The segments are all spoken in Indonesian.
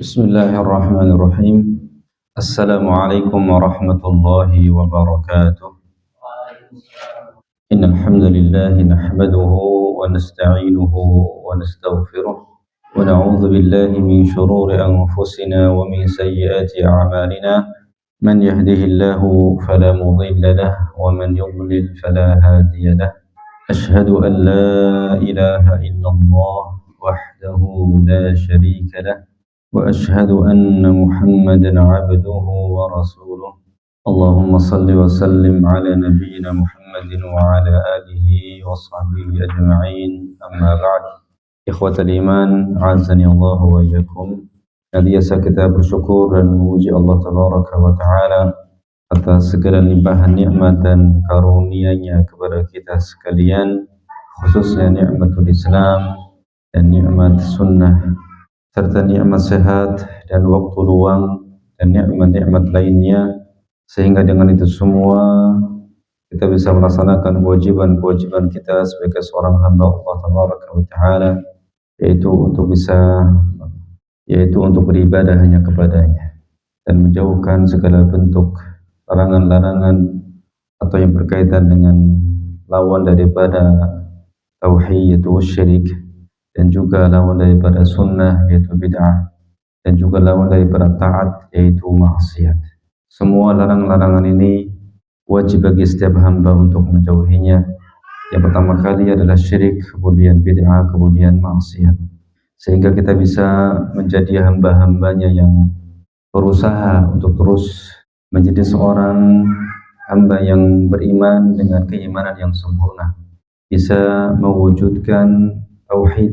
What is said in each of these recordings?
Bismillahirrahmanirrahim. Assalamualaikum warahmatullahi wabarakatuh. Innal hamdalillah nahmaduhu wa nasta'inuhu wa nastaghfiruh wa na'udzu billahi min shururi anfusina wa min sayyiati a'malina. Man yahdihillahu fala mudilla lahu wa man yudlil fala hadiya lahu. Ashhadu an la ilaha illallah wahdahu la syarika lahu. وأشهد أن محمدا عبده ورسوله اللهم صل وسلم على نبينا محمد وعلى آله وصحبه أجمعين أما بعد إخوة الإيمان عزني الله وإياكم. Senantiasa kita bersyukur dan memuji Allah Tabaraka wa Ta'ala atas segala limpahan nikmat dan karunia-Nya kepada kita sekalian, khususnya nikmatul Islam dan nikmat sunnah, serta nikmat sehat dan waktu luang dan nikmat-nikmat lainnya, sehingga dengan itu semua kita bisa melaksanakan kewajiban-kewajiban kita sebagai seorang hamba Allah Tabaraka wa Ta'ala, yaitu untuk beribadah hanya kepadanya dan menjauhkan segala bentuk larangan-larangan atau yang berkaitan dengan lawan daripada tauhid yaitu syirik, dan juga lawan daripada sunnah yaitu bid'ah, dan juga lawan daripada taat yaitu maksiat. Semua larangan-larangan ini wajib bagi setiap hamba untuk menjauhinya. Yang pertama kali adalah syirik, kemudian bid'ah, kemudian maksiat, sehingga kita bisa menjadi hamba-hambanya yang berusaha untuk terus menjadi seorang hamba yang beriman dengan keimanan yang sempurna, bisa mewujudkan tauhid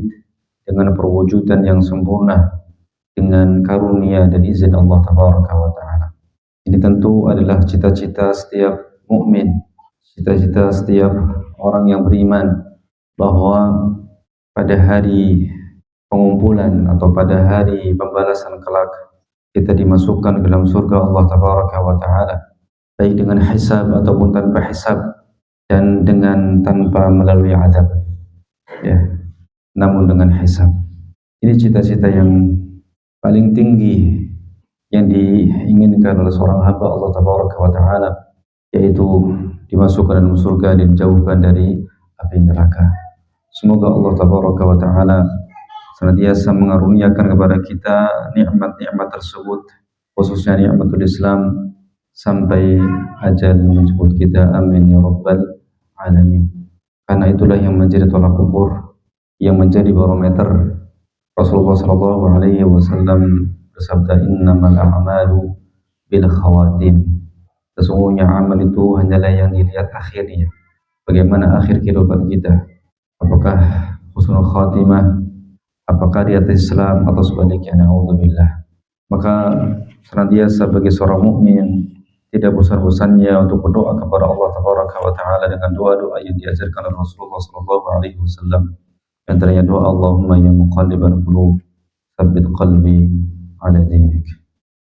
dengan perwujudan yang sempurna dengan karunia dan izin Allah Tabaraka wa Ta'ala. Ini tentu adalah cita-cita setiap mukmin, cita-cita setiap orang yang beriman, bahwa pada hari pengumpulan atau pada hari pembalasan kelak kita dimasukkan ke dalam surga Allah Tabaraka wa Ta'ala, baik dengan hisab ataupun tanpa hisab, dan dengan tanpa melalui adab, ya, namun dengan hisab. Ini cita-cita yang paling tinggi yang diinginkan oleh seorang hamba Allah Tabaraka wa Ta'ala, yaitu dimasukkan dalam surga dan dijauhkan dari api neraka. Semoga Allah Tabaraka wa Ta'ala senantiasa mengaruniakan kepada kita nikmat-nikmat tersebut, khususnya nikmatul Islam, sampai ajal menjemput kita. Amin ya rabbal alamin. Karena itulah yang menjadi tolak ukur, yang menjadi barometer. Rasulullah sallallahu alaihi wasallam bersabda, innamal a'malu bil khawatim. Sesungguhnya amal itu hanyalah yang dilihat akhirnya. Bagaimana akhir kehidupan kita? Apakah husnul khatimah? Apakah di atas Islam atau sebaliknya? Na'udzubillah. Maka senantiasa bagi seorang mukmin tidak bosan-bosannya untuk berdoa kepada Allah Tabaraka wa Ta'ala dengan doa-doa yang diajarkan oleh Rasulullah sallallahu alaihi wasallam. Antaranya doa, Allahumma ya muqallibal qulub tsabbit qalbi ala dinik.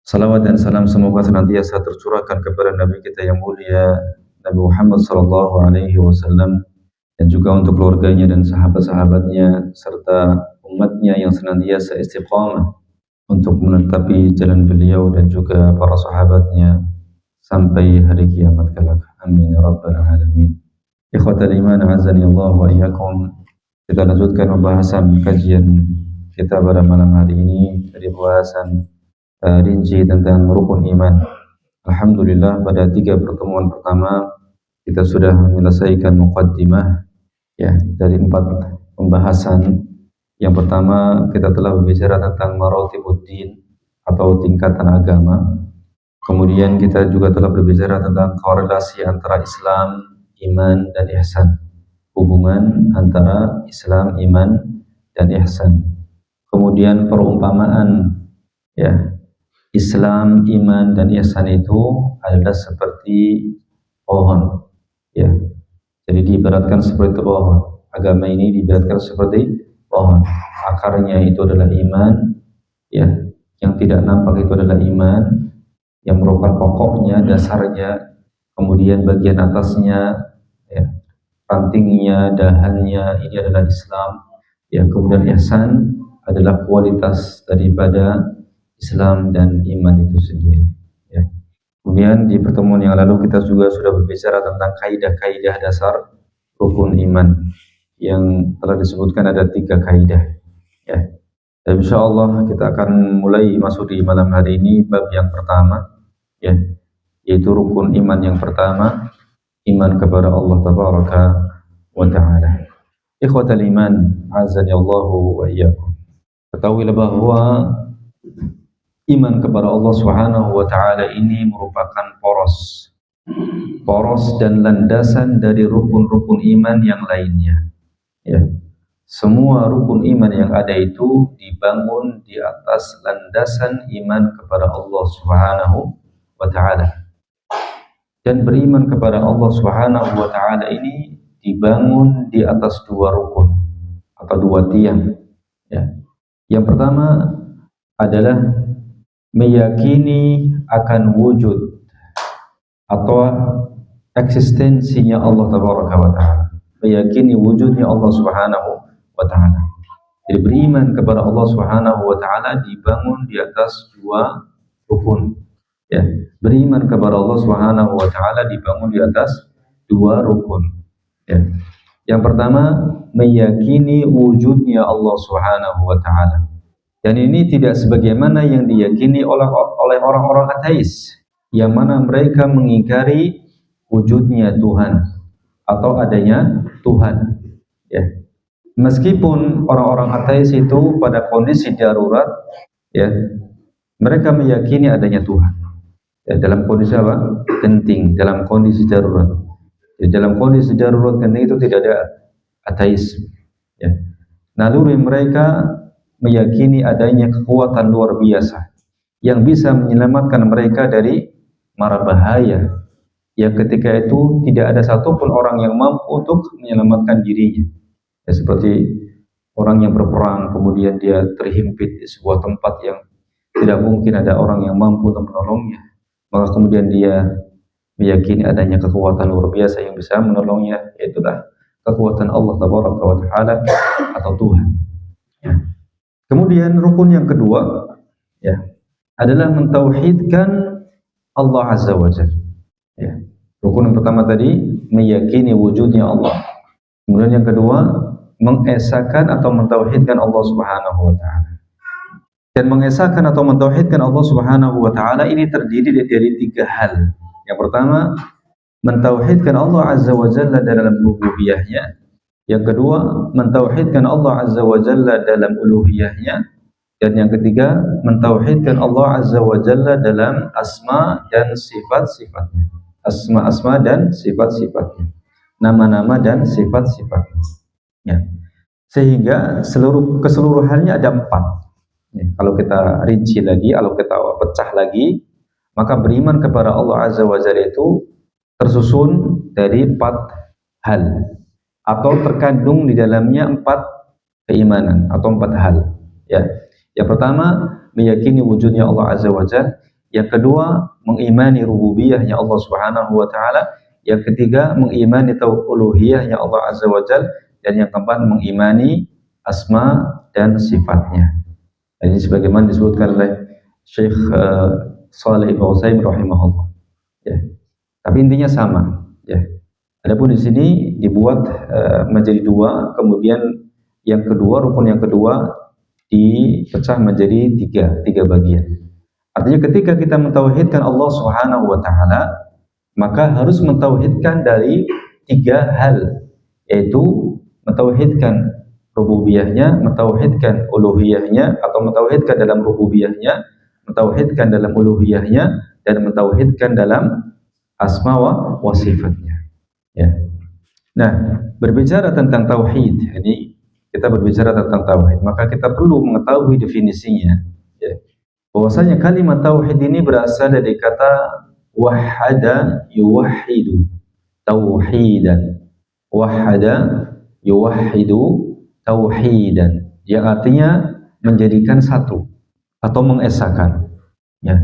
Salawat dan salam semoga senantiasa tercurahkan kepada Nabi kita yang mulia, Nabi Muhammad sallallahu alaihi wasallam, dan juga untuk keluarganya dan sahabat-sahabatnya serta umatnya yang senantiasa istiqamah untuk menetapi jalan beliau dan juga para sahabatnya sampai hari kiamat kelak. Amin ya rabbal alamin. Ikhwatal iman azani Allah wa iyyakum. Kita lanjutkan pembahasan kajian kita pada malam hari ini dari pembahasan rinci tentang rukun iman. Alhamdulillah, pada 3 pertemuan pertama kita sudah menyelesaikan muqaddimah, ya, dari 4 pembahasan. Yang pertama kita telah berbicara tentang maratibuddin atau tingkatan agama. Kemudian kita juga telah berbicara tentang korelasi antara Islam, iman, dan ihsan. Hubungan antara Islam, iman, dan ihsan. Kemudian perumpamaan, ya, Islam, iman, dan ihsan itu adalah seperti pohon, ya. Jadi diibaratkan seperti pohon. Agama ini diibaratkan seperti pohon. Akarnya itu adalah iman, ya. Yang tidak nampak itu adalah iman, yang merupakan pokoknya, dasarnya. Kemudian bagian atasnya, ya, rantingnya, dahannya, ini adalah Islam. Ya, kemudian ihsan adalah kualitas daripada Islam dan iman itu sendiri. Ya. Kemudian di pertemuan yang lalu kita juga sudah berbicara tentang kaidah-kaidah dasar rukun iman yang telah disebutkan ada 3 kaidah. Ya. Dan insyaallah kita akan mulai masuk di malam hari ini bab yang pertama, ya, yaitu rukun iman yang pertama, iman kepada Allah Tabaraka wa Ta'ala. Ikhwatal iman, azani Allahu wa iyyakum. Ketahuilah bahwa iman kepada Allah Subhanahu wa Ta'ala ini merupakan poros dan landasan dari rukun-rukun iman yang lainnya. Ya. Semua rukun iman yang ada itu dibangun di atas landasan iman kepada Allah Subhanahu wa Ta'ala. Dan beriman kepada Allah Subhanahu wa Ta'ala ini dibangun di atas 2 rukun atau 2 tiang. Ya. Yang pertama adalah meyakini akan wujud atau eksistensinya Allah Tabaraka wa Ta'ala, meyakini wujudnya Allah Subhanahu wa Ta'ala. Jadi beriman kepada Allah Subhanahu wa Ta'ala dibangun di atas 2 rukun. Ya, beriman kepada Allah Subhanahu wa Ta'ala dibangun di atas 2 rukun. Ya. Yang pertama, meyakini wujudnya Allah Subhanahu wa Ta'ala. Dan ini tidak sebagaimana yang diyakini oleh orang-orang ateis, yang mana mereka mengingkari wujudnya Tuhan atau adanya Tuhan. Ya. Meskipun orang-orang ateis itu pada kondisi darurat, ya, mereka meyakini adanya Tuhan. Ya, dalam kondisi apa? Genting, dalam kondisi darurat. Ya, dalam kondisi darurat genting itu tidak ada ateis. Ya. Naluri mereka meyakini adanya kekuatan luar biasa yang bisa menyelamatkan mereka dari mara bahaya, yang ketika itu tidak ada satupun orang yang mampu untuk menyelamatkan dirinya. Ya, seperti orang yang berperang kemudian dia terhimpit di sebuah tempat yang tidak mungkin ada orang yang mampu untuk menolongnya, maka kemudian dia meyakini adanya kekuatan luar biasa yang bisa menolongnya, yaitulah kekuatan Allah Tabaraka wa Ta'ala atau Tuhan. Ya. Kemudian rukun yang kedua, ya, adalah mentauhidkan Allah Azza wa Jalla. Ya. Rukun yang pertama tadi meyakini wujudnya Allah. Kemudian yang kedua mengesahkan atau mentauhidkan Allah Subhanahu wa Ta'ala. Dan mengesahkan atau mentauhidkan Allah Subhanahu wa Ta'ala ini terdiri dari 3 hal. Yang pertama, mentauhidkan Allah Azza wa Jalla dalam rububiyahnya. Yang kedua, mentauhidkan Allah Azza wa Jalla dalam uluhiyahnya. Dan yang ketiga, mentauhidkan Allah Azza wa Jalla dalam asma dan sifat-sifatnya. Asma-asma dan sifat-sifatnya. Nama-nama dan sifat-sifatnya. Ya. Sehingga keseluruhannya ada 4. Ya. Kalau kita rinci lagi, kalau kita pecah lagi, maka beriman kepada Allah Azza wa Jalla itu tersusun dari 4 hal. Atau terkandung di dalamnya 4 keimanan atau 4 hal. Ya. Yang pertama, meyakini wujudnya Allah Azza wa Jalla. Yang kedua, mengimani rububiyahnya Allah Subhanahu wa Ta'ala. Yang ketiga, mengimani uluhiyahnya Allah Azza wa Jalla. Dan yang keempat, mengimani asma dan sifatnya. Ini sebagaimana disebutkan oleh Syekh Shalih Ibn Utsaimin rahimahullah. Ya. Tapi intinya sama. Ya. Adapun di sini dibuat menjadi 2, kemudian yang kedua, rukun yang kedua dipecah menjadi 3 bagian. Artinya ketika kita mentauhidkan Allah Subhanahu wa Ta'ala, maka harus mentauhidkan dari 3 hal, yaitu mentauhidkan rububiyahnya, mentauhidkan uluhiyahnya, atau mentauhidkan dalam rububiyahnya, mentauhidkan dalam uluhiyahnya, dan mentauhidkan dalam asma wa sifatnya. Ya. Nah, berbicara tentang tauhid, ini kita berbicara tentang tauhid, maka kita perlu mengetahui definisinya. Ya. Bahwasanya kalimat tauhid ini berasal dari kata wahada yuwahhidu, tauhidan. Wahada yuwahhidu tauhidan, yang artinya menjadikan satu atau mengesahkan. Ya.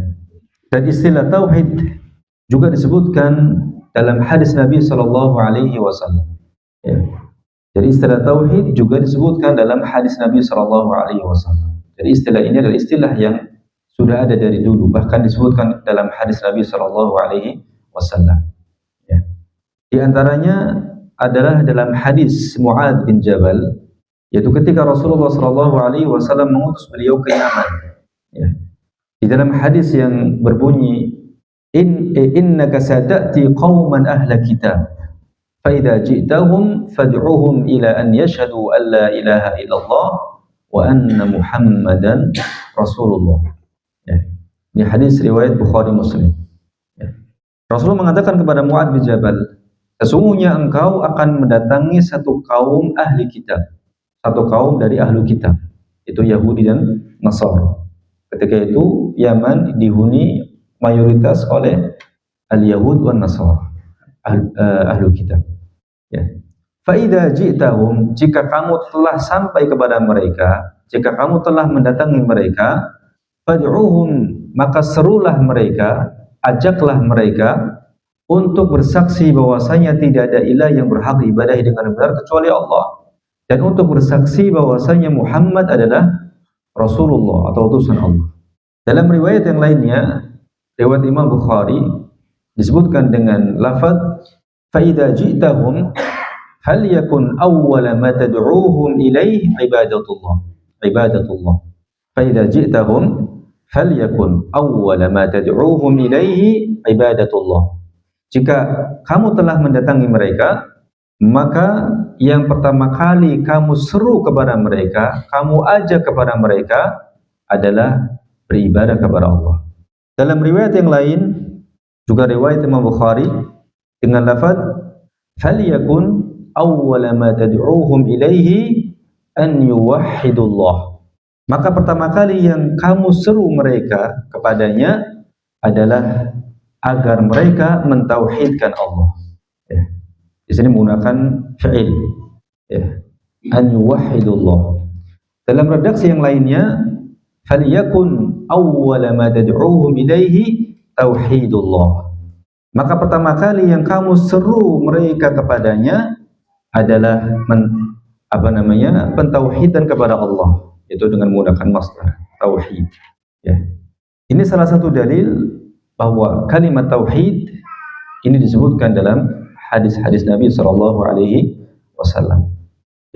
Dan istilah tauhid juga disebutkan dalam hadis Nabi Shallallahu Alaihi Wasallam. Ya. Jadi istilah tauhid juga disebutkan dalam hadis Nabi Shallallahu Alaihi Wasallam. Jadi istilah ini adalah istilah yang sudah ada dari dulu, bahkan disebutkan dalam hadis Nabi Shallallahu Alaihi Wasallam. Ya. Di antaranya adalah dalam hadis Mu'adz bin Jabal, yaitu ketika Rasulullah Shallallahu Alaihi Wasallam mengutus beliau ke Yaman. Ya. Di dalam hadis yang berbunyi, innaka sata'ti qauman ahla kitab, fa idza ji'tahum fad'uhum ila an yashhadu an la ilaha illallah wa anna Muhammadan Rasulullah. Ya. Ini hadis riwayat Bukhari Muslim. Ya. Rasulullah mengatakan kepada Mu'adz bin Jabal, sesungguhnya engkau akan mendatangi satu kaum ahli kitab, satu kaum dari ahlu kitab, itu Yahudi dan Nasara. Ketika itu Yaman dihuni mayoritas oleh al-Yahud wan Nasara, ahlu kitab. Ya. Fa idza ji'tahum, jika kamu telah sampai kepada mereka, jika kamu telah mendatangi mereka, fad'uhum, maka serulah mereka, ajaklah mereka untuk bersaksi bahwasanya tidak ada ilah yang berhak ibadahi dengan benar kecuali Allah, dan untuk bersaksi bahwasanya Muhammad adalah Rasulullah atau utusan Allah. Dalam riwayat yang lainnya, riwayat Imam Bukhari, disebutkan dengan lafaz fa idza ji'tahum hal yakun awwala ma tad'uuhum ilaih ibadatullah. Fa idza ji'tahum hal yakun awwala ma tad'uuhum ilaihi ibadatullah. Jika kamu telah mendatangi mereka, maka yang pertama kali kamu seru kepada mereka, kamu ajak kepada mereka adalah beribadah kepada Allah. Dalam riwayat yang lain, juga riwayat Imam Bukhari dengan lafaz falyakun awwala ma tad'uuhum ilaihi an yuwahhidullah. Maka pertama kali yang kamu seru mereka kepadanya adalah agar mereka mentauhidkan Allah. Ya. Di sini menggunakan fi'il, ya, an yuwahhidullah. Dalam redaksi yang lainnya, falyakun awwala ma tad'uuhum ilaihi tauhidullah. Maka pertama kali yang kamu seru mereka kepadanya adalah pentauhidan kepada Allah, itu dengan menggunakan masdar tauhid. Ya. Ini salah satu dalil bahwa kalimat tauhid ini disebutkan dalam hadis-hadis Nabi Shallallahu Alaihi Wasallam.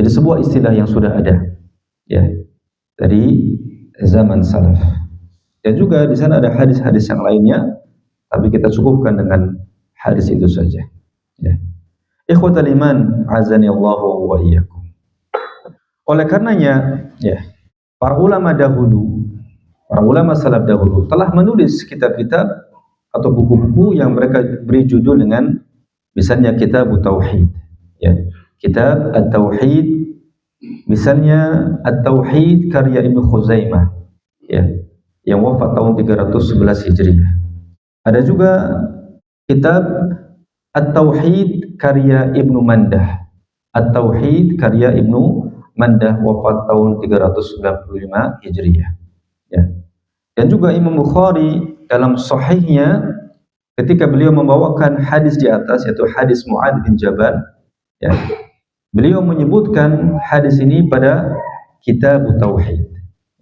Jadi sebuah istilah yang sudah ada, ya, dari zaman salaf. Dan juga di sana ada hadis-hadis yang lainnya, tapi kita cukupkan dengan hadis itu saja. Ya. Ikhwatal iman, azani Allahu wa iyyakum. Oleh karenanya, ya, para ulama dahulu, para ulama salaf dahulu telah menulis kitab-kitab atau buku-buku yang mereka beri judul dengan misalnya Kitab Tauhid, ya, Kitab At-Tauhid, misalnya At-Tauhid karya Ibnu Khuzaimah, ya, yang wafat tahun 311 Hijriah. Ada juga Kitab At-Tauhid karya Ibnu Mandah, At-Tauhid karya Ibnu Mandah, wafat tahun 395 Hijriah. Ya. Dan juga Imam Bukhari dalam sahihnya ketika beliau membawakan hadis di atas, yaitu hadis Mu'adz bin Jabal, ya, beliau menyebutkan hadis ini pada Kitab Tauhid,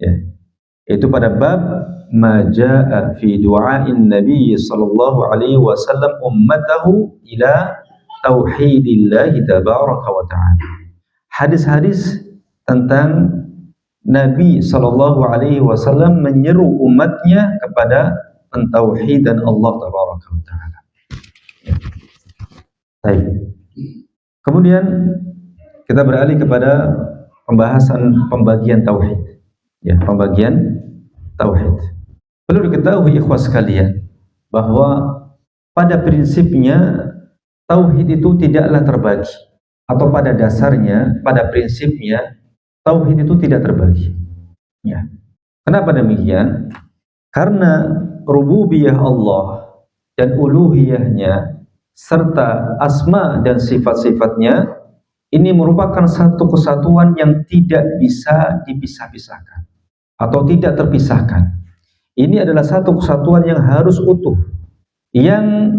ya, yaitu pada bab ma jaa fi du'ain Nabi sallallahu alaihi wasallam ummatahu ila tauhidillah tabaraka wa ta'ala. Hadis-hadis tentang Nabi sallallahu alaihi wasallam menyeru umatnya kepada pentauhidan Allah tabaraka wa ta'ala. Baik. Kemudian kita beralih kepada pembagian tauhid. Ya, pembagian tauhid. Perlu diketahui ikhwas sekalian bahwa pada prinsipnya tauhid itu tidaklah terbagi, atau pada dasarnya, pada prinsipnya tauhid itu tidak terbagi. Ya. Kenapa demikian? Karena rububiyah Allah dan uluhiyahnya serta asma dan sifat-sifatnya ini merupakan satu kesatuan yang tidak bisa dipisah-pisahkan atau tidak terpisahkan. Ini adalah satu kesatuan yang harus utuh, yang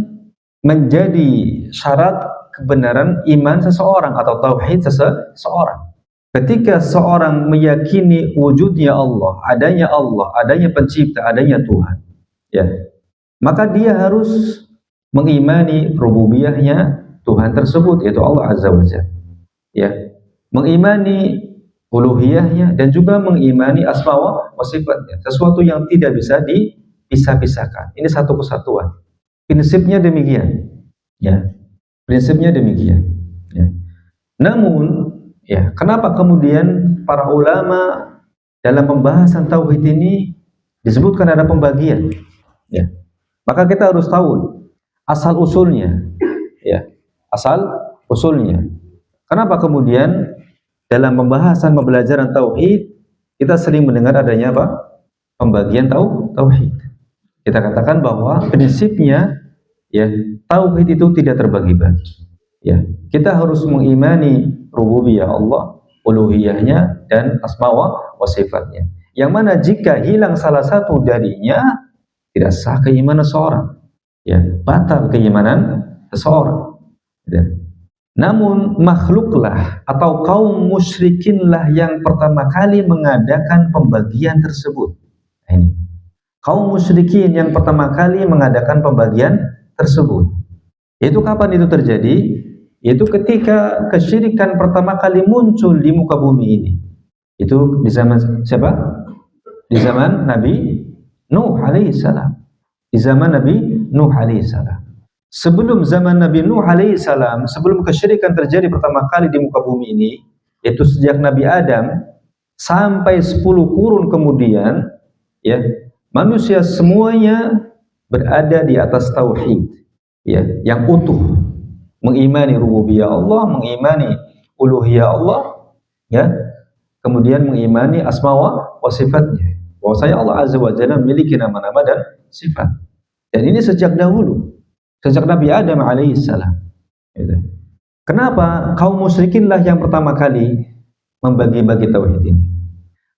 menjadi syarat kebenaran iman seseorang atau tauhid seseorang. Ketika seorang meyakini wujudnya Allah, adanya pencipta, adanya Tuhan, ya, maka dia harus mengimani rububiyahnya Tuhan tersebut, yaitu Allah Azza wa Jalla, ya, mengimani uluhiyahnya dan juga mengimani asma wa sifatnya, sesuatu yang tidak bisa dipisah-pisahkan. Ini satu kesatuan. Prinsipnya demikian, ya. Prinsipnya demikian, ya. Namun, ya, kenapa kemudian para ulama dalam pembahasan tauhid ini disebutkan ada pembagian? Ya. Maka kita harus tahu asal usulnya, ya, asal usulnya. Kenapa kemudian dalam pembahasan pembelajaran tauhid kita sering mendengar adanya apa? Pembagian tauhid. Kita katakan bahwa prinsipnya, ya, tauhid itu tidak terbagi-bagi. Ya, kita harus mengimani rububiyah Allah, uluhiyahnya dan asma wa sifatnya. Yang mana jika hilang salah satu darinya, tidak sah keimanan seorang. Ya, batal keimanan seseorang. Ya. Namun makhluklah atau kaum musyrikinlah yang pertama kali mengadakan pembagian tersebut. Nah, ini kaum musyrikin yang pertama kali mengadakan pembagian tersebut. Itu kapan itu terjadi? Yaitu ketika kesyirikan pertama kali muncul di muka bumi ini. Itu di zaman siapa? Di zaman Nabi Nuh alaihissalam. Di zaman Nabi Nuh alaihissalam. Sebelum zaman Nabi Nuh alaihissalam, sebelum kesyirikan terjadi pertama kali di muka bumi ini, yaitu sejak Nabi Adam sampai 10 kurun kemudian, ya, manusia semuanya berada di atas tauhid, ya, yang utuh, mengimani rububiyah Allah, mengimani uluhiyah Allah, ya, kemudian mengimani asma wa sifatnya. Bahwasanya Allah Azza wa Jalla memiliki nama-nama dan sifat. Dan ini sejak dahulu, sejak Nabi Adam alaihissalam. Kenapa kaum musyrikinlah yang pertama kali membagi-bagi tauhid ini?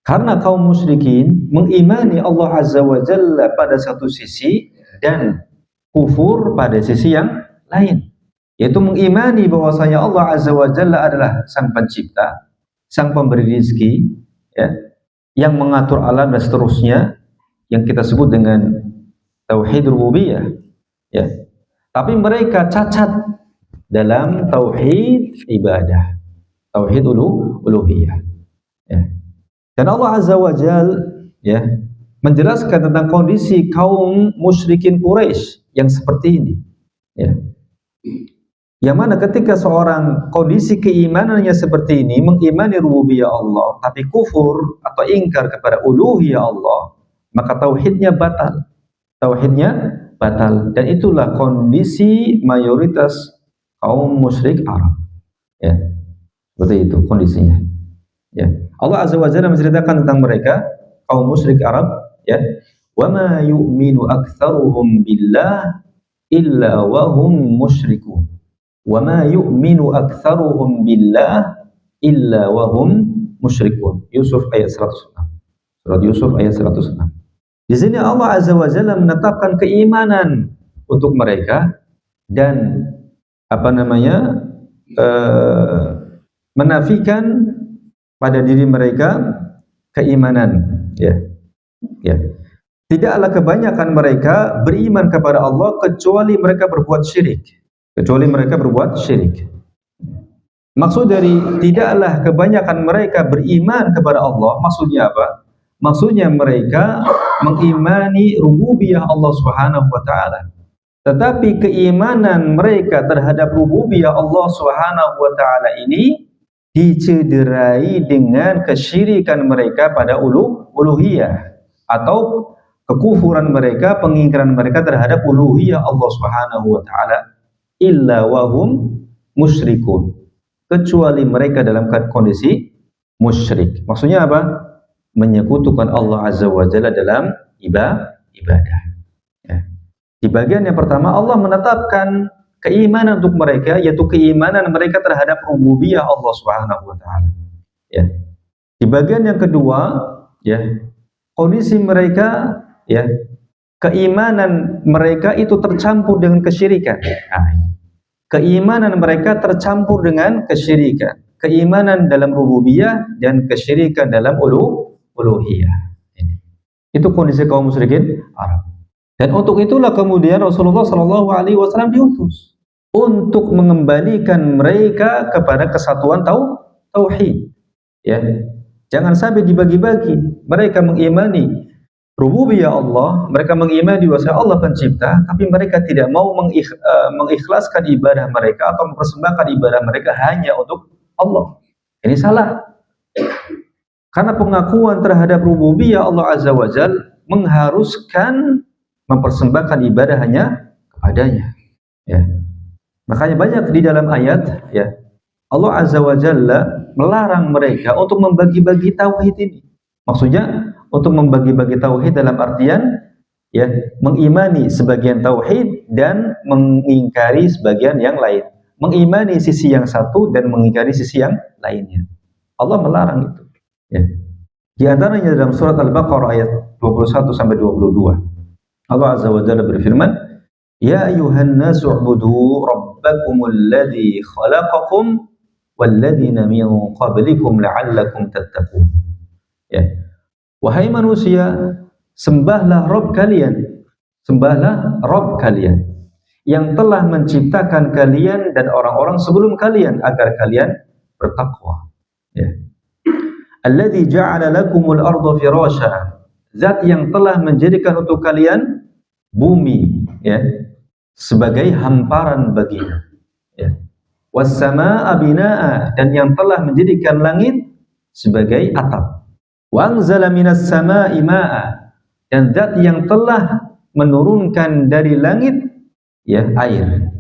Karena kaum musyrikin mengimani Allah Azza wa Jalla pada satu sisi dan kufur pada sisi yang lain, yaitu mengimani bahwasanya Allah Azza wa Jalla adalah sang pencipta, sang pemberi rizki, ya, yang mengatur alam dan seterusnya, yang kita sebut dengan tauhid rububiyah, ya. Tapi mereka cacat dalam tauhid ibadah, tauhid uluhiyah, ya. Dan Allah Azza wa Jalla, ya, menjelaskan tentang kondisi kaum musyrikin Quraisy yang seperti ini, ya. Yang mana ketika seorang kondisi keimanannya seperti ini, mengimani rububiyah Allah tapi kufur atau ingkar kepada uluhiyah Allah, maka tauhidnya batal. Tauhidnya batal, dan itulah kondisi mayoritas kaum musyrik Arab. Ya, seperti itu kondisinya. Ya. Allah Azza wa Jalla menceritakan tentang mereka kaum musyrik Arab, ya. Wa ma yu'minu aktsaruhum billah illa wa hum musyrikun. Wa ma yu'minu aktsaruhum billah illa wa hum musyrikun. Yusuf ayat 106. Surat Yusuf ayat 106. Di sini Allah Azza wa Jalla menetapkan keimanan untuk mereka dan menafikan pada diri mereka keimanan, ya. Ya. Tidaklah kebanyakan mereka beriman kepada Allah kecuali mereka berbuat syirik. Maksud dari tidaklah kebanyakan mereka beriman kepada Allah, maksudnya apa? Maksudnya mereka mengimani rububiyah Allah Subhanahu wa taala. Tetapi keimanan mereka terhadap rububiyah Allah Subhanahu wa taala ini dicederai dengan kesyirikan mereka pada uluhiyah, atau kekufuran mereka, pengingkaran mereka terhadap uluhiyah Allah Subhanahu wa taala, illa wahum musyrikun, kecuali mereka dalam kondisi musyrik. Maksudnya apa? Menyekutukan Allah Azza wa Jalla dalam ibadah. Ya. Di bagian yang pertama Allah menetapkan keimanan untuk mereka, yaitu keimanan mereka terhadap rububiyah Allah Subhanahu wa taala. Ya. Di bagian yang kedua, ya, kondisi mereka, ya, keimanan mereka itu tercampur dengan kesyirikan. Nah, keimanan mereka tercampur dengan kesyirikan. keimanan dalam rububiyah dan kesyirikan dalam uluhiyah. Itu kondisi kaum musyrikin Arab. Dan untuk itulah kemudian Rasulullah SAW diutus untuk mengembalikan mereka kepada kesatuan tauhid. Ya, jangan sampai dibagi-bagi. Mereka mengimani rububiyah Allah, mereka mengimani bahwa Allah pencipta, tapi mereka tidak mau mengikhlaskan ibadah mereka atau mempersembahkan ibadah mereka hanya untuk Allah. Ini salah. Karena pengakuan terhadap rububiyah Allah Azza wa Jalla mengharuskan mempersembahkan ibadah hanya kepadanya. Ya. Makanya banyak di dalam ayat, ya, Allah Azza wa Jalla melarang mereka untuk membagi-bagi tauhid ini. Maksudnya untuk membagi-bagi tauhid dalam artian, ya, mengimani sebagian tauhid dan mengingkari sebagian yang lain. Mengimani sisi yang satu dan mengingkari sisi yang lainnya. Allah melarang itu. Ya. Di antaranya dalam surat Al-Baqarah ayat 21 sampai 22. Allah Azza wa Jalla berfirman, "Ya ayuhan nasu u'budu rabbakumul ladzi khalaqakum walladzina min qablikum la'allakum tattaqun." Ya. Wahai manusia, sembahlah Rabb kalian. Sembahlah Rabb kalian yang telah menciptakan kalian dan orang-orang sebelum kalian agar kalian bertakwa. Ya. Alladzi ja'ala lakumul arda firasha, zat yang telah menjadikan untuk kalian bumi, ya, sebagai hamparan baginya, ya. Was samaa'a binaa'a, dan yang telah menjadikan langit sebagai atap. Wa anzala minas samaa'i maa'a, dan zat yang telah menurunkan dari langit, ya, air.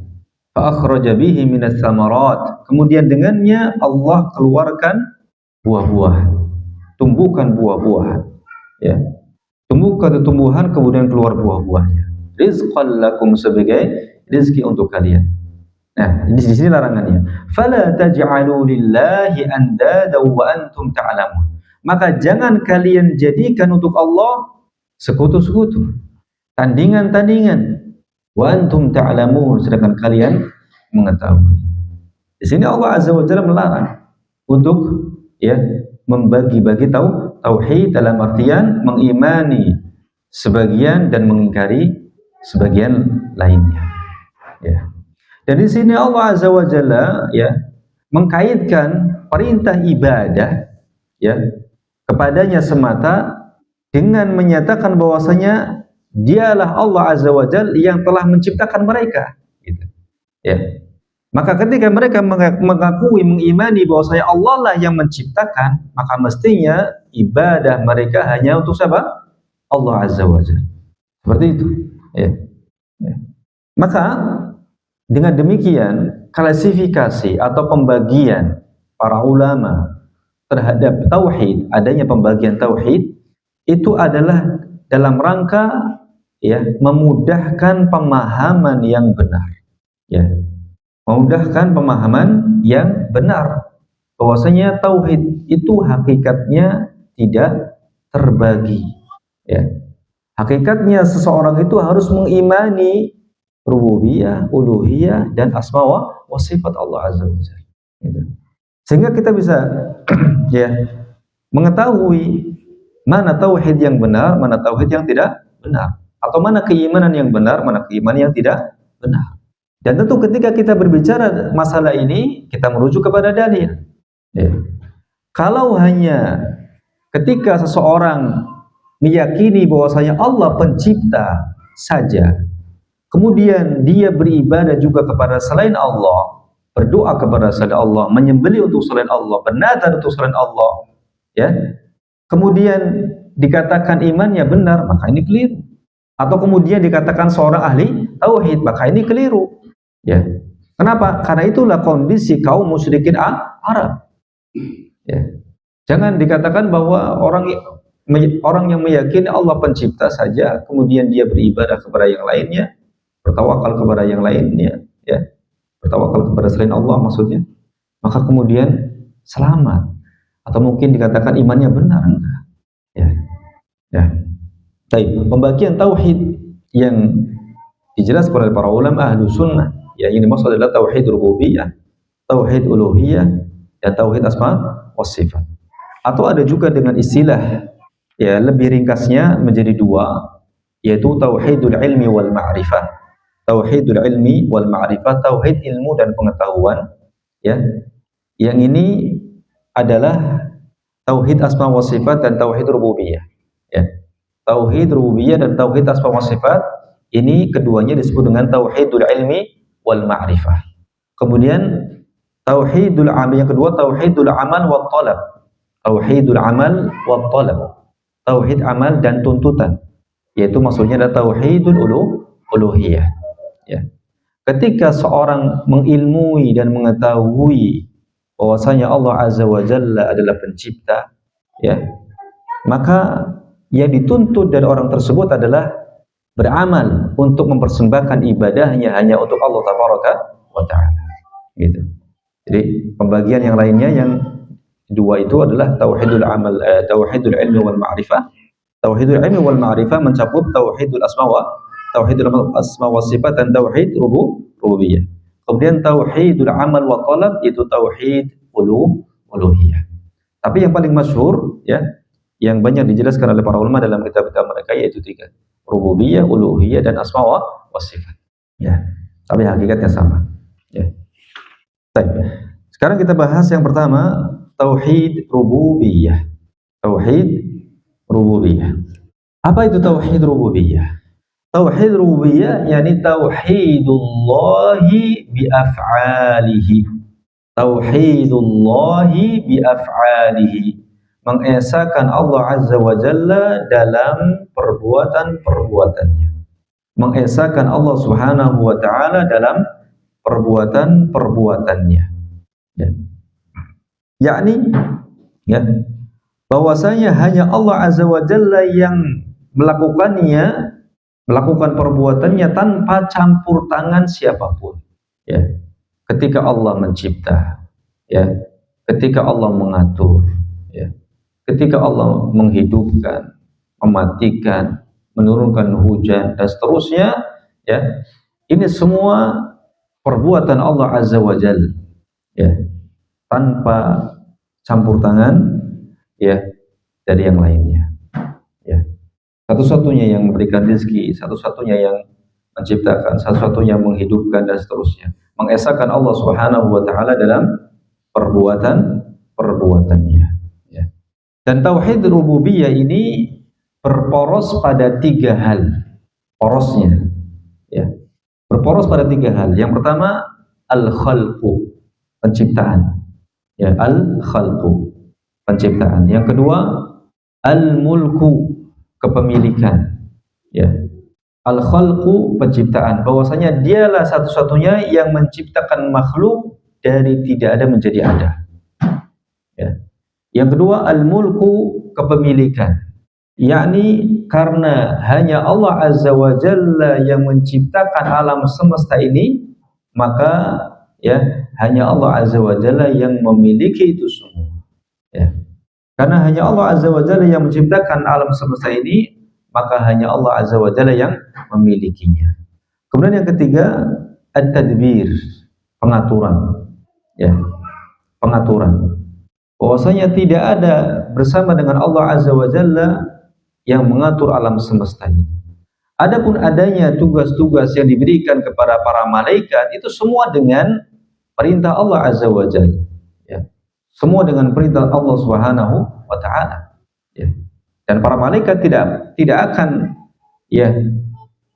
Fa akhraja bihi minas samarat, kemudian dengannya Allah keluarkan buah-buahan, tumbuhkan buah-buahan, ya, tumbuhkan tumbuhan kemudian keluar buah-buahnya. Rizqan lakum, sebagai rezeki untuk kalian. Nah, di sini larangannya. Fala taj'alu lillahi andada wa antum ta'lamun. Maka jangan kalian jadikan untuk Allah sekutu-sekutu, tandingan-tandingan. Wa antum ta'lamun, sedangkan kalian mengetahui. Di sini Allah Azza wa Jalla melarang untuk, ya, membagi-bagi tauhid dalam artian mengimani sebagian dan mengingkari sebagian lainnya. Ya. Dan di sini Allah Azza wa Jalla, ya, mengkaitkan perintah ibadah, ya, kepadanya semata dengan menyatakan bahwasanya dialah Allah Azza wa Jalla yang telah menciptakan mereka. Gitu. Ya. Maka ketika mereka mengakui, mengimani bahwasanya Allah lah yang menciptakan, maka mestinya ibadah mereka hanya untuk siapa? Allah Azza wa Jalla. Seperti itu. Ya. Ya. Maka dengan demikian klasifikasi atau pembagian para ulama terhadap tauhid, adanya pembagian tauhid itu adalah dalam rangka, ya, memudahkan pemahaman yang benar. Ya. Memudahkan pemahaman yang benar bahwasanya tauhid itu hakikatnya tidak terbagi, ya. Hakikatnya seseorang itu harus mengimani rububiyah, uluhiyah, dan asma wa sifat Allah Azza wa Jalla. Gitu. Sehingga kita bisa ya, mengetahui mana tauhid yang benar, mana tauhid yang tidak benar, atau mana keimanan yang benar, mana keimanan yang tidak benar. Dan tentu ketika kita berbicara masalah ini, kita merujuk kepada dalil. Ya. Kalau hanya ketika seseorang meyakini bahwasanya Allah pencipta saja, kemudian dia beribadah juga kepada selain Allah, berdoa kepada selain Allah, menyembelih untuk selain Allah, bernadar untuk selain Allah, ya, kemudian dikatakan imannya benar, maka ini keliru. Atau kemudian dikatakan seorang ahli tauhid, maka ini keliru. Ya, kenapa? Karena itulah kondisi kaum musyrikin Arab. Ya. Jangan dikatakan bahwa orang yang meyakini Allah pencipta saja, kemudian dia beribadah kepada yang lainnya, bertawakal kepada yang lainnya, ya, bertawakal kepada selain Allah maksudnya, maka kemudian selamat. Atau mungkin dikatakan imannya benar, enggak? Ya, ya. Baik, pembagian tauhid yang dijelaskan oleh para ulama ahlu sunnah, ya, ini maksud adalah tauhid rububiyah, tauhid uluhiyah, ya tauhid asma wa sifat. Atau ada juga dengan istilah ya lebih ringkasnya menjadi dua, yaitu tauhidul ilmi wal ma'rifah. Tauhidul ilmi wal ma'rifah, tauhid ilmu dan pengetahuan, ya. Yang ini adalah tauhid asma wa sifat dan tauhid rububiyah, ya. Tauhid rububiyah dan tauhid asma wa sifat ini keduanya disebut dengan tauhidul ilmi wal ma'rifah. Kemudian tauhidul amal yang kedua tauhidul amal wa talab. Tauhidul amal wa talab. Tauhid amal dan tuntutan. Yaitu maksudnya adalah tauhidul uluhiyah. Ya. Ketika seorang mengilmui dan mengetahui bahwasanya Allah Azza wa Jalla adalah pencipta, ya, maka yang dituntut dari orang tersebut adalah beramal untuk mempersembahkan ibadahnya hanya untuk Allah Tabaraka wa Ta'ala. Gitu. Jadi pembagian yang lainnya yang dua itu adalah tauhidul amal, tauhidul ilmi wal ma'rifah. Tauhidul ilmi wal ma'rifah mencakup tauhidul asma wa sifat dan tauhid rububiyah. Kemudian tauhidul amal wa talab itu tauhid uluhiyah. Tapi yang paling masyhur, ya, yang banyak dijelaskan oleh para ulama dalam kitab-kitab mereka yaitu tiga: rububiyah, uluhiyah dan asma wa sifat. Ya, tapi hakikatnya sama. Ya. Baik. Sekarang kita bahas yang pertama, tauhid rububiyah. Tauhid rububiyah. Apa itu tauhid rububiyah? Tauhid rububiyah yakni tauhidullahi bi af'alihi. Tauhidullahi bi af'alihi. Mengesahkan Allah Azza wa Jalla dalam perbuatan-perbuatannya. Mengesahkan Allah Subhanahu wa Ta'ala dalam perbuatan-perbuatannya. Ya. Yakni, ya, bahwasanya hanya Allah Azza wa Jalla yang melakukan perbuatannya tanpa campur tangan siapapun. Ya. Ketika Allah mencipta, ya, ketika Allah mengatur, ya, ketika Allah menghidupkan, mematikan, menurunkan hujan dan seterusnya, ya, ini semua perbuatan Allah Azza wa Jalla, ya, tanpa campur tangan, ya, dari yang lainnya, ya. Satu-satunya yang memberikan rezeki, satu-satunya yang menciptakan, satu-satunya yang menghidupkan dan seterusnya. Mengesahkan Allah Subhanahu wa Ta'ala dalam perbuatannya, ya. Dan tauhid rububiyah ini berporos pada tiga hal. Porosnya, ya, berporos pada tiga hal. Yang pertama, al-khalqu, penciptaan, ya, al-khalqu, penciptaan. Yang kedua, al-mulku, kepemilikan, ya. Al-khalqu, penciptaan, bahwasanya dialah satu-satunya yang menciptakan makhluk dari tidak ada menjadi ada, ya. Yang kedua, al-mulku, kepemilikan, yakni karena hanya Allah Azza wa Jalla yang menciptakan alam semesta ini, maka, ya, hanya Allah Azza wa Jalla yang memiliki itu semua, ya. Karena hanya Allah Azza wa Jalla yang menciptakan alam semesta ini, maka hanya Allah Azza wa Jalla yang memilikinya. Kemudian yang ketiga, at-tadbir, pengaturan, ya, pengaturan. Bahwasanya tidak ada bersama dengan Allah Azza wa Jalla yang mengatur alam semesta ini. Adapun adanya tugas-tugas yang diberikan kepada para malaikat itu semua dengan perintah Allah Azza wa Jalla, ya. Semua dengan perintah Allah Subhanahu wa Ta'ala, ya. Dan para malaikat tidak akan, ya,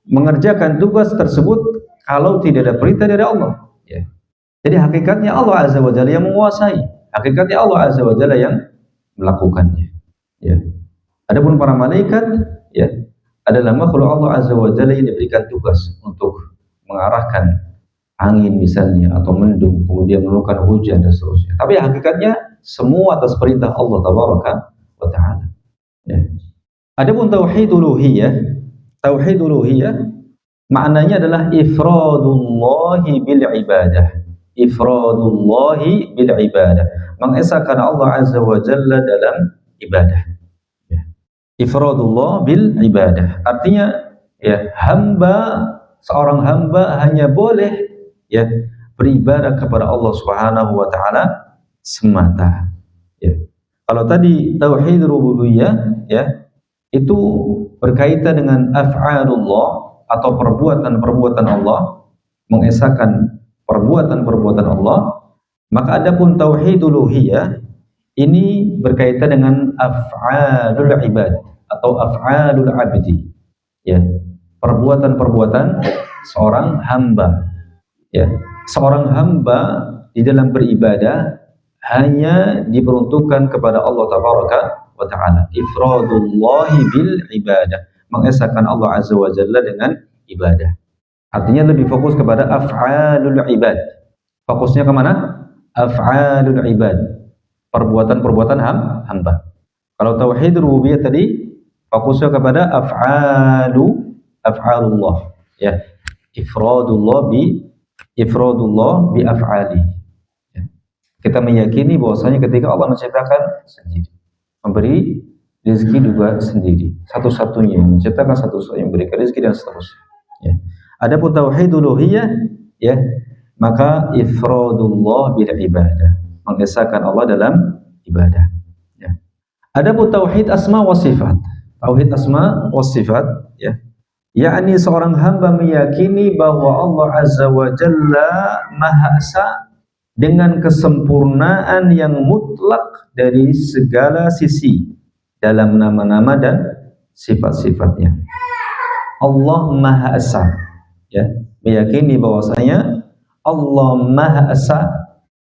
mengerjakan tugas tersebut kalau tidak ada perintah dari Allah, ya. Jadi hakikatnya Allah Azza wa Jalla yang menguasai, hakikatnya Allah Azza wa Jalla yang melakukannya, ya. Adapun para malaikat, ya, adalah makhluk Allah Azza wa Jalla yang diberikan tugas untuk mengarahkan angin misalnya atau mendung, kemudian menurunkan hujan dan seterusnya. Tapi hakikatnya semua atas perintah Allah Tabaraka wa Ta'ala, ya. Adapun tauhid uluhiyah, tauhid uluhiyah maknanya adalah ifradullahi bil ibadah. Ifradullahi bil ibadah, mengesahkan Allah Azza wa Jalla dalam ibadah, ya. Ifradullah bil ibadah artinya, ya, seorang hamba hanya boleh, ya, beribadah kepada Allah Subhanahu wa Ta'ala semata. Ya. Kalau tadi tauhid rububiyah, ya, itu berkaitan dengan af'alullah atau perbuatan-perbuatan Allah, mengesahkan perbuatan-perbuatan Allah. Maka adapun tauhid uluhiyah ini berkaitan dengan af'alul ibad atau af'alul abdi, ya, perbuatan-perbuatan seorang hamba, ya. Seorang hamba di dalam beribadah hanya diperuntukkan kepada Allah tabaraka wa ta'ala, ifradullahi bil ibadah, mengesahkan Allah azza wa jalla dengan ibadah. Artinya lebih fokus kepada af'alul ibad. Fokusnya kemana? Af'alul ibad, perbuatan-perbuatan hamba. Kalau tauhid rububiyah tadi fokusnya kepada af'alullah, ya, ifradullah bi af'ali. Ya. Kita meyakini bahwasanya ketika Allah menciptakan sendiri, memberi rezeki juga sendiri, satu-satunya yang menciptakan, satu-satunya yang memberikan rezeki dan seterusnya. Ya. Adapun tauhid uluhiyah, ya, maka ifradullah bil ibadah, mengesahkan Allah dalam ibadah. Ya. Adapun tauhid asma wa sifat, tauhid asma wa sifat, ya, yakni seorang hamba meyakini bahwa Allah azza wa jalla maha esa dengan kesempurnaan yang mutlak dari segala sisi dalam nama-nama dan sifat-sifatnya. Allah maha esa, ya, meyakini bahwasanya Allah maha esa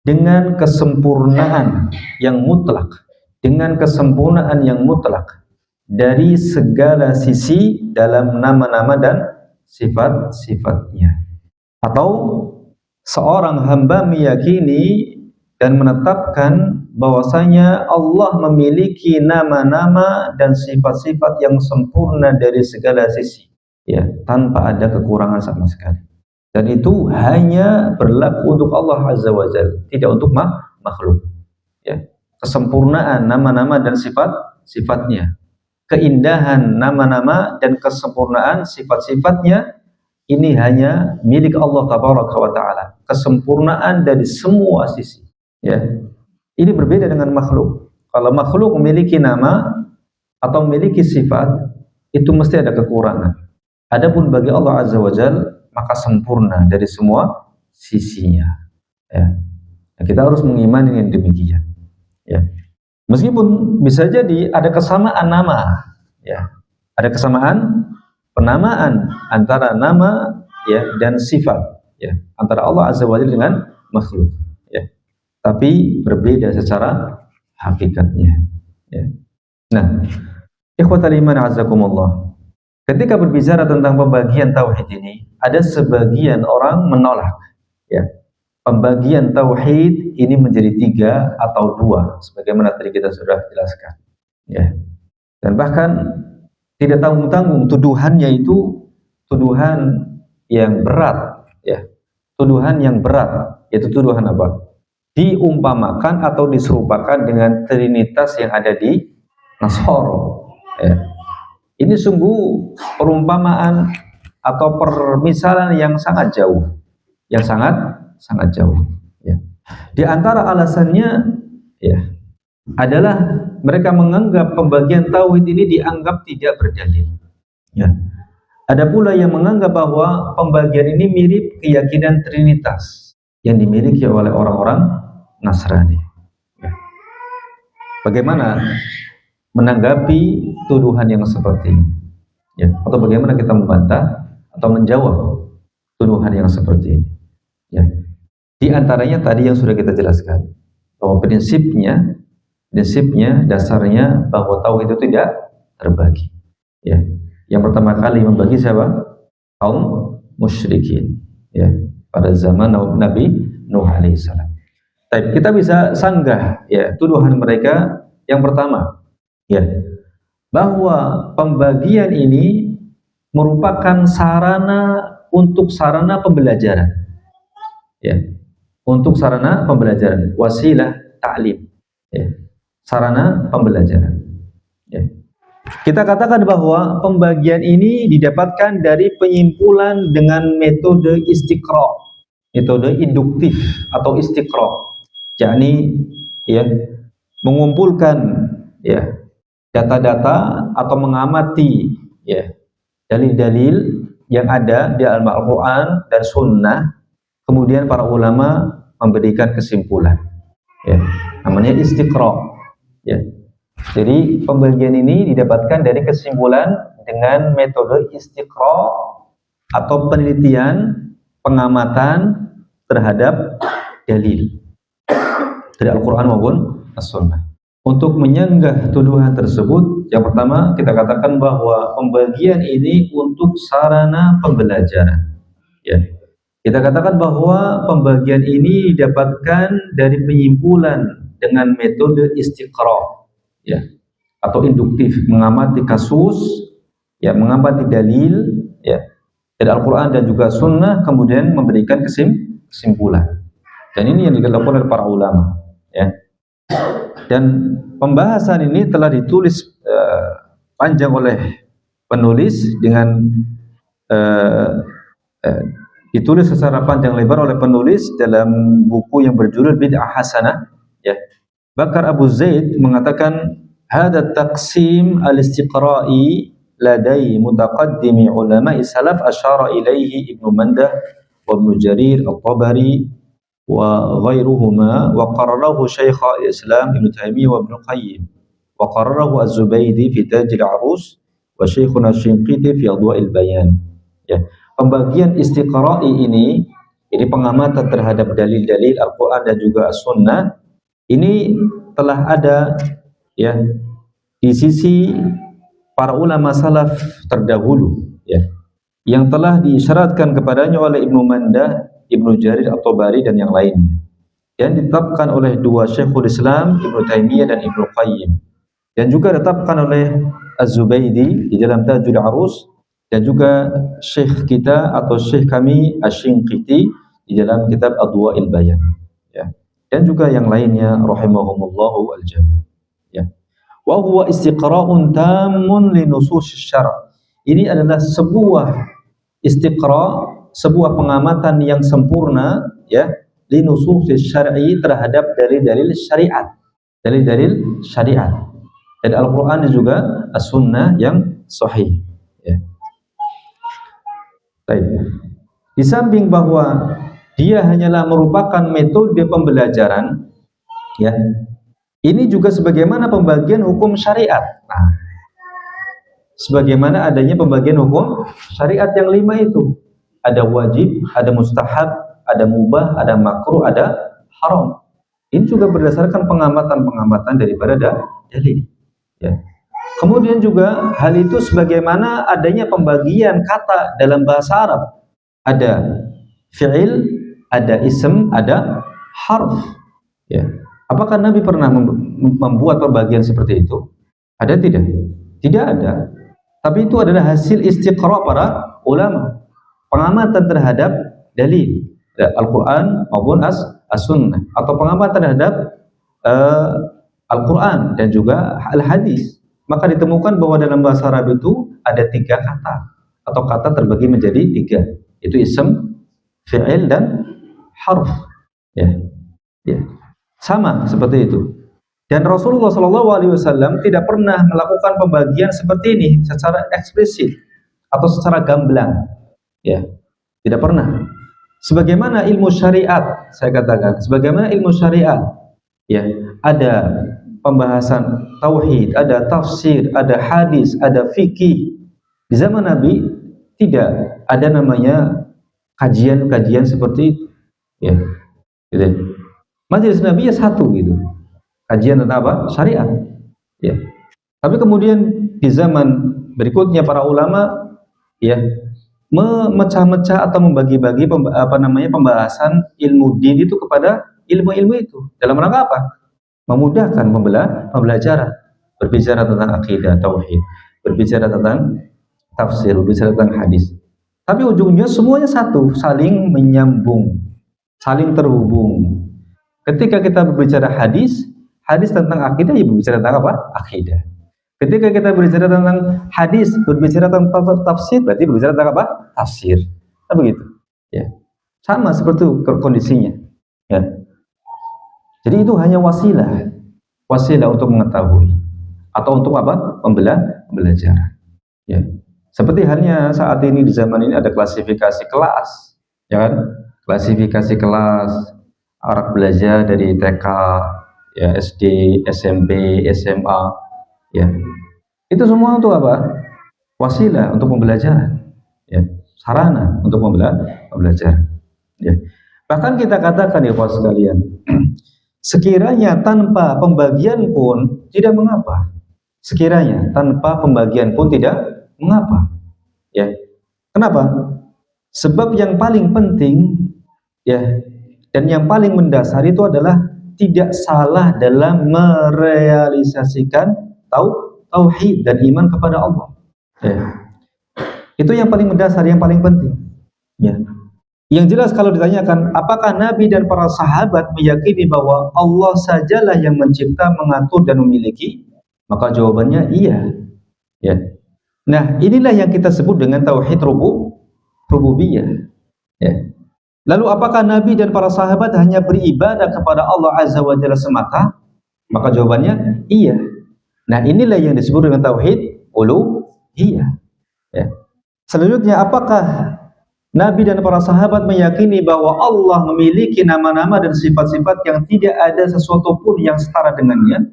dengan kesempurnaan yang mutlak, dengan kesempurnaan yang mutlak dari segala sisi dalam nama-nama dan sifat-sifatnya. Atau seorang hamba meyakini dan menetapkan bahwasanya Allah memiliki nama-nama dan sifat-sifat yang sempurna dari segala sisi, ya, tanpa ada kekurangan sama sekali. Dan itu hanya berlaku untuk Allah azza wa jalla, tidak untuk makhluk. Ya. Kesempurnaan nama-nama dan sifat-sifatnya, keindahan nama-nama dan kesempurnaan sifat-sifatnya ini hanya milik Allah tabaraka wa ta'ala, kesempurnaan dari semua sisi, ya. Ini berbeda dengan makhluk. Kalau makhluk memiliki nama atau memiliki sifat, itu mesti ada kekurangan. Adapun bagi Allah azza wa jalla maka sempurna dari semua sisinya, ya. Kita harus mengimani yang demikian, ya. Meskipun bisa jadi ada kesamaan nama, ya, ada kesamaan penamaan antara nama, ya, dan sifat, ya, antara Allah azza wa jalla dengan makhluk, ya, tapi berbeda secara hakikatnya, ya. Nah, ikhwatal iman azakumullah, ketika berbicara tentang pembagian tauhid ini, ada sebagian orang menolak, ya, pembagian tauhid ini menjadi 3 atau 2, sebagaimana tadi kita sudah jelaskan, ya. Dan bahkan tidak tanggung-tanggung tuduhannya itu tuduhan yang berat, ya, tuduhan yang berat, yaitu tuduhan apa? Diumpamakan atau diserupakan dengan trinitas yang ada di Nasoro, ya. Ini sungguh perumpamaan atau permisalan yang sangat jauh, yang sangat jauh, ya. Di antara alasannya, ya, adalah mereka menganggap pembagian tauhid ini dianggap tidak berdalil, ya. Ada pula yang menganggap bahwa pembagian ini mirip keyakinan trinitas yang dimiliki oleh orang-orang Nasrani, ya. Bagaimana menanggapi tuduhan yang seperti ini, ya, atau bagaimana kita membantah atau menjawab tuduhan yang seperti ini, ya. Di antaranya tadi yang sudah kita jelaskan, bahwa prinsipnya dasarnya bahwa tauhid itu tidak terbagi, ya. Yang pertama kali membagi siapa? Kaum musyrikin, ya, pada zaman Nabi Nuh alaihissalam. Tapi kita bisa sanggah, ya, tuduhan mereka yang pertama, ya, bahwa pembagian ini merupakan sarana pembelajaran, ya, untuk sarana pembelajaran, wasilah ta'lim, ya, sarana pembelajaran, ya. Kita katakan bahwa pembagian ini didapatkan dari penyimpulan dengan metode istiqra, metode induktif atau istiqra, yakni ya, mengumpulkan ya data-data atau mengamati ya dalil-dalil yang ada di Al-Quran dan Sunnah, kemudian para ulama memberikan kesimpulan. Ya, namanya istiqra. Ya. Jadi pembagian ini didapatkan dari kesimpulan dengan metode istiqra atau penelitian, pengamatan terhadap dalil dari Al-Quran maupun As-Sunnah. Untuk menyanggah tuduhan tersebut, yang pertama kita katakan bahwa pembagian ini untuk sarana pembelajaran. Ya. Kita katakan bahwa pembagian ini didapatkan dari penyimpulan dengan metode istiqra, ya, atau induktif, mengamati kasus, ya, mengamati dalil, ya, dari Al-Quran dan juga Sunnah, kemudian memberikan kesimpulan. Dan ini yang dilakukan oleh para ulama, ya. Dan pembahasan ini telah ditulis panjang oleh penulis dengan ditulis secara panjang lebar oleh penulis dalam buku yang berjudul Bid'ah Hasanah, ya. Bakar Abu Zaid mengatakan hada taqsim al-istiqra'i ladai mutaqaddimi ulama'i salaf asyara ilaihi Ibnu Mandah wa Ibnu Jarir al-Tabari wa ghairuhuma wa qararahu Syekh al-Islam Ibnu Taimiyah wa Ibnu Qayyim wa qararahu Az-Zubaydi fi Taj al-Arus wa Syekhuna Shinqiti fi Adwa'il Bayan. Ya. Pembagian istiqra'i ini pengamatan terhadap dalil-dalil Al-Quran dan juga As-Sunnah, ini telah ada ya di sisi para ulama salaf terdahulu, ya, yang telah diisyaratkan kepadanya oleh Ibnu Mandah, Ibnu Jarir At-Tabari dan yang lainnya, dan ditetapkan oleh dua Syekhul Islam Ibnu Taimiyah dan Ibnu Qayyim, dan juga ditetapkan oleh Az-Zubaydi di dalam Tajul Arus, dan juga syekh kita atau syekh kami Asy-Shinqiti di dalam kitab Adwa'il Bayan, ya, dan juga yang lainnya rahimahumullahu al-jami', ya. Wa huwa istiqra'un tammun li nusus syara'. Ini adalah sebuah istiqra', sebuah pengamatan yang sempurna, ya, li nusus syar'i terhadap dalil-dalil syariat, dalil-dalil syariat dari Al-Quran dan juga As-Sunnah yang sahih, ya. Baik. Di samping bahwa dia hanyalah merupakan metode pembelajaran, ya, ini juga sebagaimana pembagian hukum syariat. Nah, sebagaimana adanya pembagian hukum syariat yang 5 itu, ada wajib, ada mustahab, ada mubah, ada makruh, ada haram. Ini juga berdasarkan pengamatan-pengamatan daripada dalil, ya. Kemudian juga hal itu sebagaimana adanya pembagian kata dalam bahasa Arab. Ada fi'il, ada ism, ada harf, ya. Apakah Nabi pernah membuat pembagian seperti itu? Ada tidak? Tidak ada. Tapi itu adalah hasil istiqra' para ulama, pengamatan terhadap dalil Al-Quran maupun As-Sunnah, atau pengamatan terhadap Al-Quran dan juga Al-Hadis. Maka ditemukan bahwa dalam bahasa Arab itu ada 3 kata, atau kata terbagi menjadi 3, yaitu ism, fi'il, dan harf, ya. Ya. Sama seperti itu. Dan Rasulullah SAW tidak pernah melakukan pembagian seperti ini secara eksplisit atau secara gamblang, ya, tidak pernah. Sebagaimana ilmu syariat, saya katakan, sebagaimana ilmu syariat, ya, ada pembahasan tauhid, ada tafsir, ada hadis, ada fikih. Di zaman Nabi tidak ada namanya kajian-kajian seperti itu, ya. Gitu. Majelis Nabi ya satu gitu, kajian tentang apa? Syariat, ya. Tapi kemudian di zaman berikutnya para ulama, ya, memecah-mecah atau membagi-bagi pembahasan ilmu din itu kepada ilmu-ilmu itu dalam rangka apa? Memudahkan pembelajaran, berbicara tentang akidah, tauhid, berbicara tentang tafsir, berbicara tentang hadis. Tapi ujungnya semuanya satu, saling menyambung, saling terhubung. Ketika kita berbicara hadis tentang akidah, ya berbicara tentang apa? Akidah. Ketika kita berbicara tentang hadis, berbicara tentang tafsir, berarti berbicara tentang apa? Tafsir. Nah, begitu, ya. Sama seperti itu kondisinya, ya. Jadi itu hanya wasilah untuk mengetahui atau untuk apa? Belajar. Ya. Seperti halnya saat ini di zaman ini ada klasifikasi kelas, ya kan? Klasifikasi kelas, arak belajar dari TK, ya SD, SMP, SMA, ya. Itu semua untuk apa? Wasilah untuk pembelajaran, ya. Sarana untuk pembelajaran, ya. Bahkan kita katakan ya Pak sekalian, sekiranya tanpa pembagian pun tidak mengapa. Sekiranya tanpa pembagian pun tidak mengapa. Ya. Kenapa? Sebab yang paling penting ya dan yang paling mendasar itu adalah tidak salah dalam merealisasikan tauhid dan iman kepada Allah. Ya. Itu yang paling mendasar, yang paling penting. Ya. Yang jelas kalau ditanyakan apakah Nabi dan para sahabat meyakini bahwa Allah sajalah yang mencipta, mengatur dan memiliki, maka jawabannya iya. Ya. Nah, inilah yang kita sebut dengan tauhid rububiyah. Ya. Lalu apakah Nabi dan para sahabat hanya beribadah kepada Allah Azza wa Jalla semata? Maka jawabannya iya. Nah, inilah yang disebut dengan tauhid uluhiyah. Ya. Selanjutnya, apakah Nabi dan para sahabat meyakini bahwa Allah memiliki nama-nama dan sifat-sifat yang tidak ada sesuatu pun yang setara dengannya?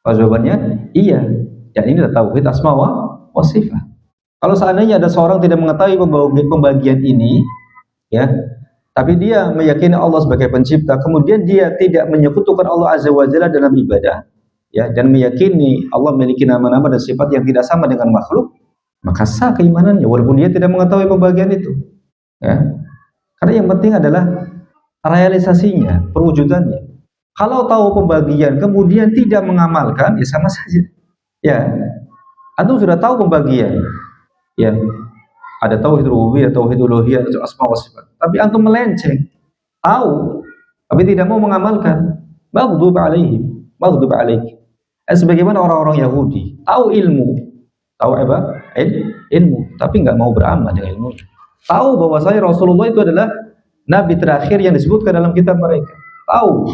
Maka jawabannya iya. Dan ini adalah tauhid asma wa sifat. Kalau seandainya ada seorang tidak mengetahui pembagian ini, ya, tapi dia meyakini Allah sebagai pencipta, kemudian dia tidak menyekutukan Allah Azza wa Jalla dalam ibadah, ya, dan meyakini Allah memiliki nama-nama dan sifat yang tidak sama dengan makhluk, maka sah keimanannya walaupun dia tidak mengetahui pembagian itu. Ya. Karena yang penting adalah realisasinya, perwujudannya. Kalau tahu pembagian kemudian tidak mengamalkan, ya sama saja. Ya, antum sudah tahu pembagian. Ya, ada tauhid rububiyah, tauhid uluhiyah, asma wa sifat. Tapi antum melenceng, tahu, tapi tidak mau mengamalkan. Maghdub alaihim, maghdub alaik. Sebagaimana orang-orang Yahudi, tahu ilmu, tahu apa? Ilmu, tapi nggak mau beramal dengan ilmu. Tahu bahwa saya Rasulullah itu adalah Nabi terakhir yang disebutkan dalam kitab mereka. Tahu,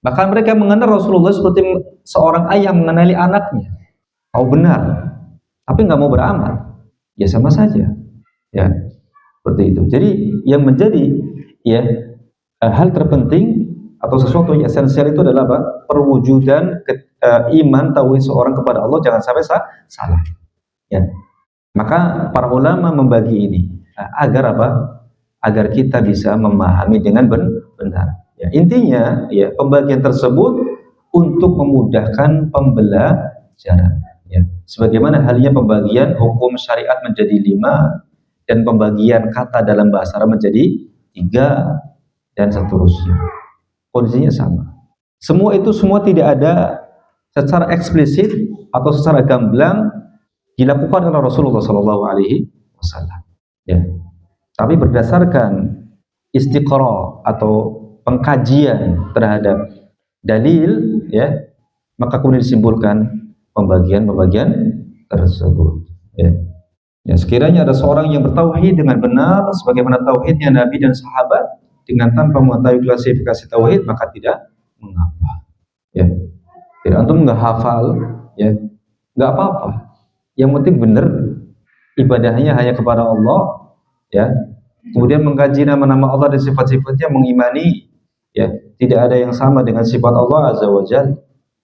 bahkan mereka mengenal Rasulullah seperti seorang ayah mengenali anaknya. Tahu benar, tapi nggak mau beramal. Ya sama saja. Ya, seperti itu. Jadi yang menjadi ya hal terpenting atau sesuatu yang esensial itu adalah apa? Perwujudan iman tauhid seorang kepada Allah jangan sampai salah. Ya. Maka para ulama membagi ini agar apa? Agar kita bisa memahami dengan benar. Ya, intinya ya pembagian tersebut untuk memudahkan pembelajaran. Ya. Sebagaimana halnya pembagian hukum syariat menjadi 5 dan pembagian kata dalam bahasa Arab menjadi 3 dan seterusnya. Kondisinya sama. Semua itu tidak ada secara eksplisit atau secara gamblang dilakukan oleh Rasulullah SAW. Ya. Tapi berdasarkan istiqra atau pengkajian terhadap dalil, ya, maka kemudian disimpulkan pembagian tersebut. Ya. Ya, sekiranya ada seorang yang bertauhid dengan benar sebagaimana tauhidnya Nabi dan sahabat dengan tanpa mengetahui klasifikasi tauhid, maka tidak mengapa. Ya. Tidak, antum nggak hafal, ya, nggak apa-apa. Yang penting benar ibadahnya hanya kepada Allah, ya. Kemudian mengkaji nama-nama Allah dan sifat-sifatnya, mengimani, ya, tidak ada yang sama dengan sifat Allah Azza wa Jalla.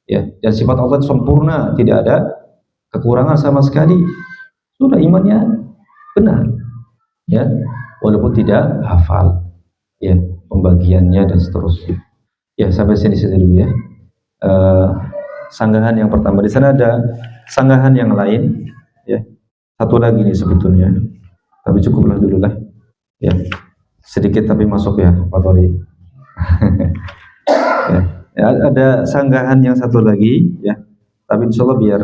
Ya, dan sifat Allah sempurna, tidak ada kekurangan sama sekali. Sudah imannya benar, ya, walaupun tidak hafal, ya, pembagiannya dan seterusnya. Ya, sampai sini saja dulu ya. Sanggahan yang pertama, di sana ada sanggahan yang lain, ya. Satu lagi nih sebetulnya, tapi cukuplah dulu lah, ya. Sedikit tapi masuk ya, Pak Tori. Ya. Ya, ada sanggahan yang satu lagi, ya. Tapi insya Allah biar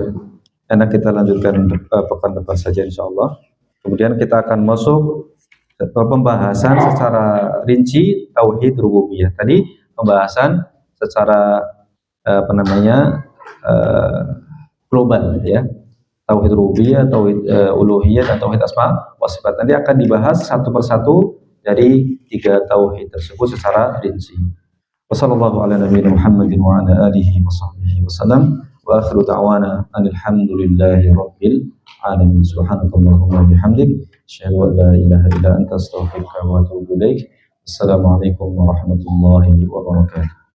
enak kita lanjutkan pekan depan saja insya Allah. Kemudian kita akan masuk ke pembahasan secara rinci tauhid rububiyah. Tadi pembahasan secara global, ya. Tauhid rububiyah, tauhid uluhiyah dan tauhid asma wa sifat. Nanti akan dibahas satu persatu dari 3 tauhid tersebut secara rinci. Wassallallahu ala nabiyina Muhammadin wa ala alihi wa sahbihi wasallam. Wa akhiru da'wana alhamdulillahi rabbil alamin. Subhanakallahumma bihamdik asyhadu an la ilaha illa anta astaghfiruka wa atubu ilaik. Assalamualaikum warahmatullahi wabarakatuh.